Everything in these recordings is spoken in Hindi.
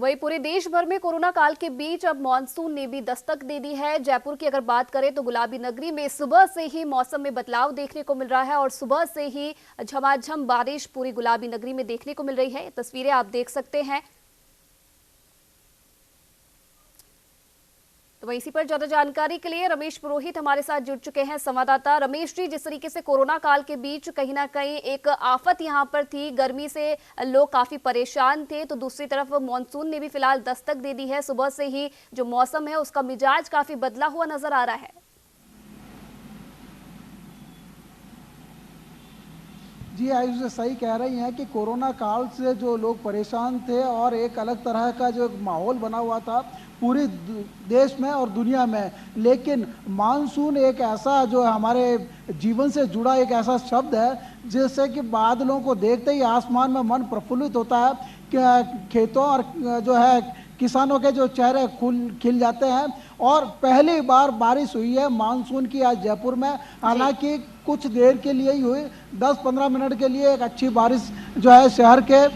वहीं पूरे देश भर में कोरोना काल के बीच अब मानसून ने भी दस्तक दे दी है। जयपुर की अगर बात करें तो गुलाबी नगरी में सुबह से ही मौसम में बदलाव देखने को मिल रहा है और सुबह से ही झमाझम बारिश पूरी गुलाबी नगरी में देखने को मिल रही है। तस्वीरें आप देख सकते हैं। तो वहीं इसी पर ज्यादा जानकारी के लिए रमेश पुरोहित हमारे साथ जुड़ चुके हैं। संवाददाता रमेश जी, जिस तरीके से कोरोना काल के बीच कहीं ना कहीं एक आफत यहां पर थी, गर्मी से लोग काफी परेशान थे, तो दूसरी तरफ मानसून ने भी फिलहाल दस्तक दे दी है। सुबह से ही जो मौसम है उसका मिजाज काफी बदला हुआ नजर आ रहा है। जी, आयुष सही कह रही हैं कि कोरोना काल से जो लोग परेशान थे और एक अलग तरह का जो माहौल बना हुआ था पूरी देश में और दुनिया में, लेकिन मानसून एक ऐसा जो हमारे जीवन से जुड़ा एक ऐसा शब्द है जिससे कि बादलों को देखते ही आसमान में मन प्रफुल्लित होता है कि खेतों और जो है किसानों के जो चेहरे खिल जाते हैं। और पहली बार बारिश हुई है मानसून की आज जयपुर में, हालांकि कुछ देर के लिए ही हुई, 10-15 मिनट के लिए एक अच्छी बारिश जो है शहर के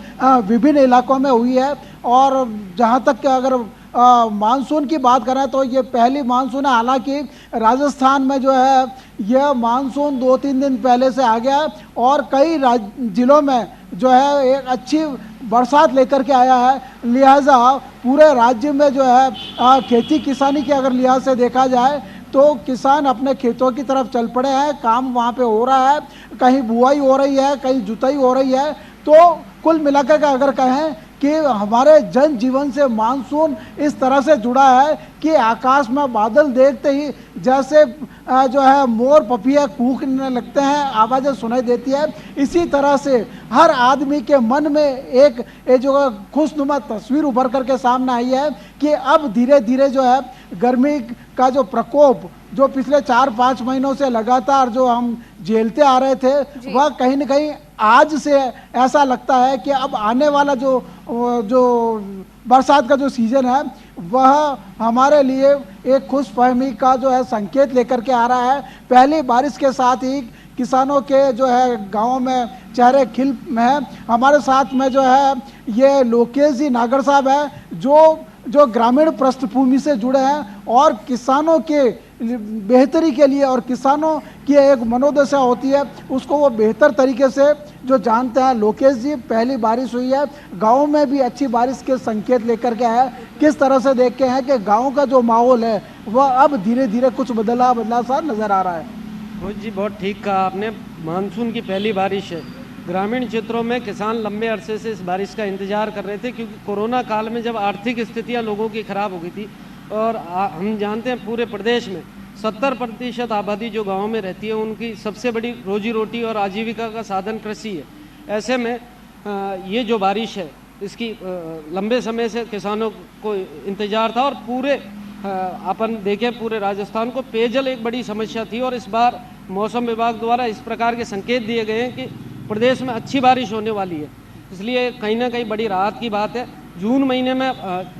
विभिन्न इलाकों में हुई है। और जहां तक कि अगर मानसून की बात करें तो ये पहली मानसून है। हालांकि राजस्थान में जो है यह मानसून 2-3 दिन पहले से आ गया और कई जिलों में जो है एक अच्छी बरसात लेकर के आया है। लिहाजा पूरे राज्य में जो है खेती किसानी के अगर लिहाज से देखा जाए तो किसान अपने खेतों की तरफ चल पड़े हैं। काम वहाँ पे हो रहा है, कहीं बुआई हो रही है, कहीं जुताई हो रही है। तो कुल मिलाकर के अगर कहें कि हमारे जन जीवन से मानसून इस तरह से जुड़ा है कि आकाश में बादल देखते ही जैसे जो है मोर पपिया कूकने लगते हैं, आवाज़ें सुनाई देती है। इसी तरह से हर आदमी के मन में एक जो खुशनुमा तस्वीर उभर करके सामने आई है कि अब धीरे धीरे जो है गर्मी का जो प्रकोप जो पिछले 4-5 महीनों से लगातार जो हम झेलते आ रहे थे वह कहीं न कहीं आज से ऐसा लगता है कि अब आने वाला जो बरसात का जो सीजन है वह हमारे लिए एक खुशफहमी का जो है संकेत लेकर के आ रहा है। पहली बारिश के साथ ही किसानों के जो है गाँव में चेहरे खिल हैं। हमारे साथ में जो है ये लोकेश जी नागर साहब है जो ग्रामीण पृष्ठभूमि से जुड़े हैं और किसानों के बेहतरी के लिए और किसानों की एक मनोदशा होती है उसको वो बेहतर तरीके से जो जानते हैं। लोकेश जी, पहली बारिश हुई है, गाँव में भी अच्छी बारिश के संकेत लेकर के आया, किस तरह से देख के हैं कि गाँव का जो माहौल है वह अब धीरे धीरे कुछ बदला सा नजर आ रहा है। जी, बहुत ठीक कहा आपने। मानसून की पहली बारिश है। ग्रामीण क्षेत्रों में किसान लंबे अरसे से इस बारिश का इंतजार कर रहे थे क्योंकि कोरोना काल में जब आर्थिक स्थितियां लोगों की खराब हो गई थी और हम जानते हैं पूरे प्रदेश में 70% आबादी जो गाँव में रहती है उनकी सबसे बड़ी रोजी रोटी और आजीविका का साधन कृषि है। ऐसे में ये जो बारिश है इसकी लंबे समय से किसानों को इंतजार था और पूरे अपन देखें पूरे राजस्थान को पेयजल एक बड़ी समस्या थी और इस बार मौसम विभाग द्वारा इस प्रकार के संकेत दिए गए हैं कि प्रदेश में अच्छी बारिश होने वाली है। इसलिए कहीं ना कहीं बड़ी राहत की बात है। जून महीने में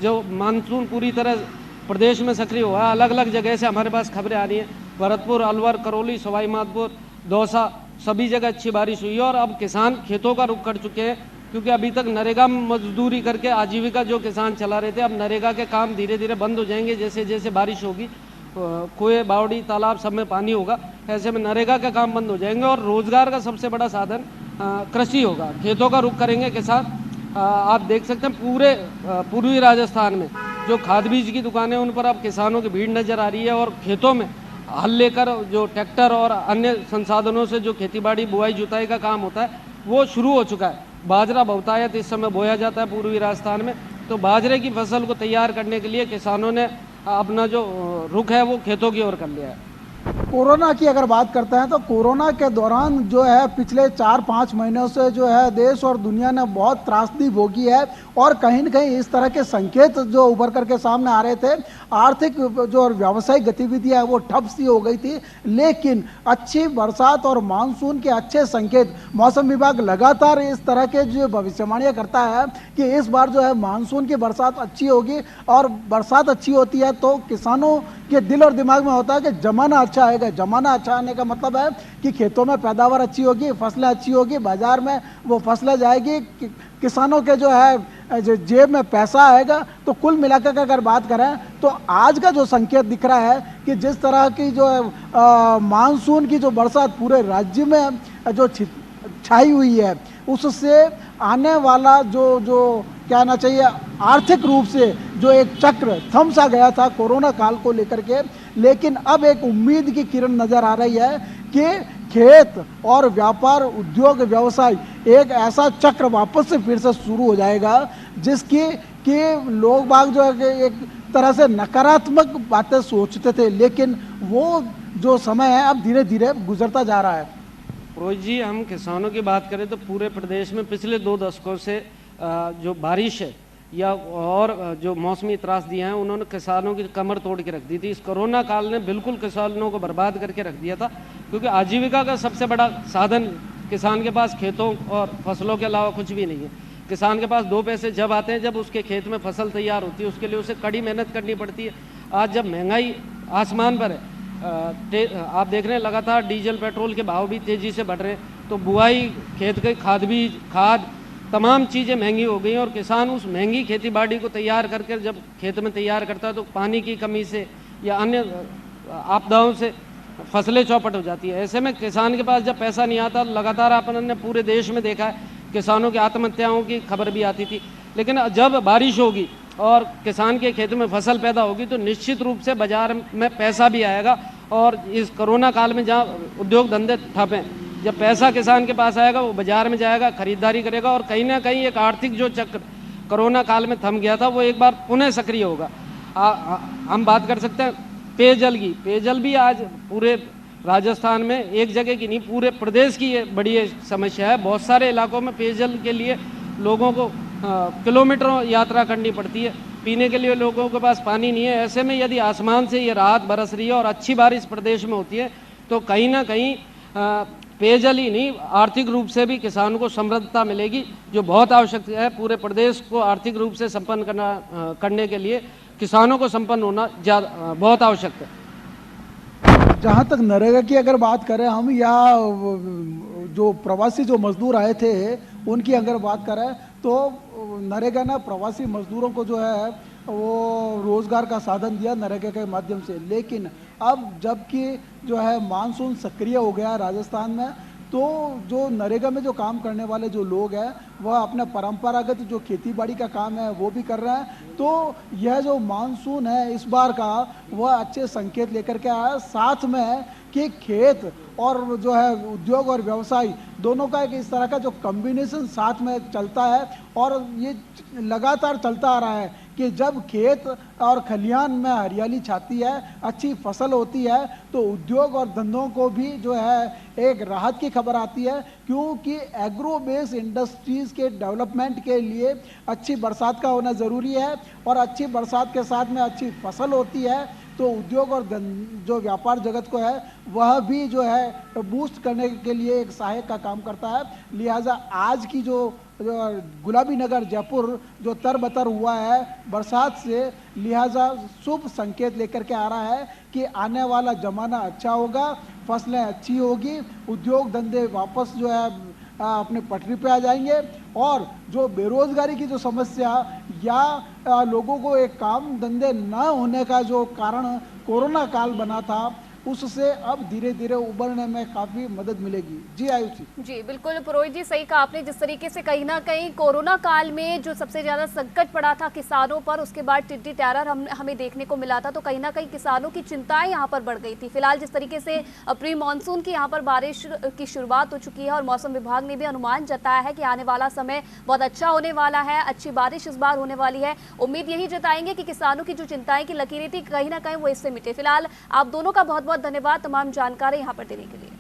जो मानसून पूरी तरह प्रदेश में सक्रिय हुआ, अलग अलग जगह से हमारे पास खबरें आ रही हैं। भरतपुर, अलवर, करौली, सवाई माधोपुर, दौसा, सभी जगह अच्छी बारिश हुई है और अब किसान खेतों का रुख कर चुके हैं क्योंकि अभी तक नरेगा मजदूरी करके आजीविका जो किसान चला रहे थे, अब नरेगा के काम धीरे धीरे बंद हो जाएंगे। जैसे जैसे बारिश होगी, कुएं, बावड़ी, तालाब सब में पानी होगा, ऐसे में नरेगा के काम बंद हो जाएंगे और रोजगार का सबसे बड़ा साधन कृषि होगा। खेतों का रुख करेंगे किसान। आप देख सकते हैं पूरे पूर्वी राजस्थान में जो खाद बीज की दुकानें उन पर अब किसानों की भीड़ नजर आ रही है और खेतों में हल लेकर जो ट्रैक्टर और अन्य संसाधनों से जो खेतीबाड़ी बुआई जुताई का काम होता है वो शुरू हो चुका है। बाजरा बहुतायत इस समय बोया जाता है पूर्वी राजस्थान में, तो बाजरे की फसल को तैयार करने के लिए किसानों ने अपना जो रुख है वो खेतों की ओर कर लिया है। कोरोना की अगर बात करते हैं तो कोरोना के दौरान जो है पिछले 4-5 महीनों से जो है देश और दुनिया ने बहुत त्रासदी भोगी है और कहीं न कहीं इस तरह के संकेत जो उभर करके सामने आ रहे थे। आर्थिक जो व्यावसायिक गतिविधियां है वो ठप सी हो गई थी, लेकिन अच्छी बरसात और मानसून के अच्छे संकेत मौसम विभाग लगातार इस तरह के जो भविष्यवाणियां करता है कि इस बार जो है मानसून की बरसात अच्छी होगी और बरसात अच्छी होती है तो किसानों के दिल और दिमाग में होता है कि जमाना अच्छा आएगा। जमाना अच्छा आने का मतलब है कि खेतों में पैदावार अच्छी होगी, फसलें अच्छी होगी, बाजार में वो फसलें जाएगी, किसानों के जो है जेब में पैसा आएगा। तो कुल मिलाकर अगर बात करें तो आज का जो संकेत दिख रहा है कि जिस तरह की जो मानसून की जो बरसात पूरे राज्य में जो छाई हुई है, उससे आने वाला जो क्या ना चाहिए, आर्थिक रूप से जो एक चक्र थम सा गया था कोरोना काल को लेकर के, लेकिन अब एक उम्मीद की किरण नजर आ रही है कि खेत और व्यापार, उद्योग, व्यवसाय एक ऐसा चक्र वापस से फिर से शुरू हो जाएगा जिसकी कि लोग बाग जो है कि एक तरह से नकारात्मक बातें सोचते थे, लेकिन वो जो समय है अब धीरे धीरे गुजरता जा रहा है। रोहित जी, हम किसानों की बात करें तो पूरे प्रदेश में पिछले 2 दशकों से जो बारिश है या और जो मौसमी त्रासदी हैं, उन्होंने किसानों की कमर तोड़ के रख दी थी। इस कोरोना काल ने बिल्कुल किसानों को बर्बाद करके रख दिया था, क्योंकि आजीविका का सबसे बड़ा साधन किसान के पास खेतों और फसलों के अलावा कुछ भी नहीं है। किसान के पास 2 पैसे जब आते हैं जब उसके खेत में फसल तैयार होती है, उसके लिए उसे कड़ी मेहनत करनी पड़ती है। आज जब महंगाई आसमान पर है, आप देख रहे हैं लगातार डीजल पेट्रोल के भाव भी तेज़ी से बढ़ रहे हैं, तो बुआई, खेत के खाद तमाम चीज़ें महंगी हो गई हैं। और किसान उस महंगी खेती बाड़ी को तैयार करके जब खेत में तैयार करता है तो पानी की कमी से या अन्य आपदाओं से फसलें चौपट हो जाती है। ऐसे में किसान के पास जब पैसा नहीं आता, लगातार अपन ने पूरे देश में देखा है किसानों की आत्महत्याओं की खबर भी आती थी। लेकिन जब बारिश होगी और किसान के खेत में फसल पैदा होगी तो निश्चित रूप से बाजार में पैसा भी आएगा। और इस कोरोना काल में जहाँ उद्योग धंधे ठप हैं, जब पैसा किसान के पास आएगा वो बाजार में जाएगा, खरीदारी करेगा, और कहीं ना कहीं एक आर्थिक जो चक्र कोरोना काल में थम गया था वो एक बार पुनः सक्रिय होगा। हम बात कर सकते हैं पेयजल की। पेयजल भी आज पूरे राजस्थान में एक जगह की नहीं, पूरे प्रदेश की ये बड़ी समस्या है। बहुत सारे इलाकों में पेयजल के लिए लोगों को किलोमीटरों यात्रा करनी पड़ती है, पीने के लिए लोगों के पास पानी नहीं है। ऐसे में यदि आसमान से ये राहत बरस रही है और अच्छी बारिश प्रदेश में होती है तो कहीं ना कहीं पेयजल ही नहीं, आर्थिक रूप से भी किसानों को समृद्धता मिलेगी, जो बहुत आवश्यक है। पूरे प्रदेश को आर्थिक रूप से संपन्न करने के लिए किसानों को संपन्न होना बहुत आवश्यक है। जहाँ तक नरेगा की अगर बात करें हम, या जो प्रवासी जो मजदूर आए थे उनकी अगर बात करें तो नरेगा ने प्रवासी मजदूरों को जो है वो रोज़गार का साधन दिया नरेगा के माध्यम से। लेकिन अब जबकि जो है मानसून सक्रिय हो गया राजस्थान में, तो जो नरेगा में जो काम करने वाले जो लोग हैं वह अपने परंपरागत जो खेतीबाड़ी का काम है वो भी कर रहे हैं। तो यह जो मानसून है इस बार का वह अच्छे संकेत लेकर के आया, साथ में कि खेत और जो है उद्योग और व्यवसाय दोनों का एक इस तरह का जो कॉम्बिनेशन साथ में चलता है। और ये लगातार चलता आ रहा है कि जब खेत और खलिहान में हरियाली छाती है, अच्छी फसल होती है, तो उद्योग और धंधों को भी जो है एक राहत की खबर आती है, क्योंकि एग्रो बेस्ड इंडस्ट्रीज़ के डेवलपमेंट के लिए अच्छी बरसात का होना ज़रूरी है। और अच्छी बरसात के साथ में अच्छी फसल होती है तो उद्योग और जो व्यापार जगत को है वह भी जो है बूस्ट करने के लिए एक सहायक का काम करता है। लिहाजा आज की जो गुलाबी नगर जयपुर जो तरबतर हुआ है बरसात से, लिहाजा शुभ संकेत लेकर के आ रहा है कि आने वाला जमाना अच्छा होगा, फसलें अच्छी होगी, उद्योग धंधे वापस जो है अपने पटरी पे आ जाएंगे। और जो बेरोजगारी की जो समस्या या लोगों को एक काम धंधे न होने का जो कारण कोरोना काल बना था, उससे अब धीरे धीरे उबरने में काफी मदद मिलेगी। जी आयुषी जी बिल्कुल पुरोहित जी, सही कहा आपने। जिस तरीके से कहीं ना कहीं कोरोना काल में जो सबसे ज्यादा संकट पड़ा था किसानों पर, उसके बाद टिड्डी टैरर हमें देखने को मिला था, तो कहीं ना कहीं किसानों की चिंताएं यहाँ पर बढ़ गई थी। फिलहाल जिस तरीके से प्री मानसून की यहाँ पर बारिश की शुरुआत हो चुकी है और मौसम विभाग ने भी अनुमान जताया है कि आने वाला समय बहुत अच्छा होने वाला है, अच्छी बारिश इस बार होने वाली है। उम्मीद यही जताएंगे कि किसानों की जो चिंताएं की लकीरें थी कहीं ना कहीं वो इससे मिटे। फिलहाल आप दोनों का बहुत बहुत धन्यवाद तमाम जानकारी यहाँ पर देने के लिए।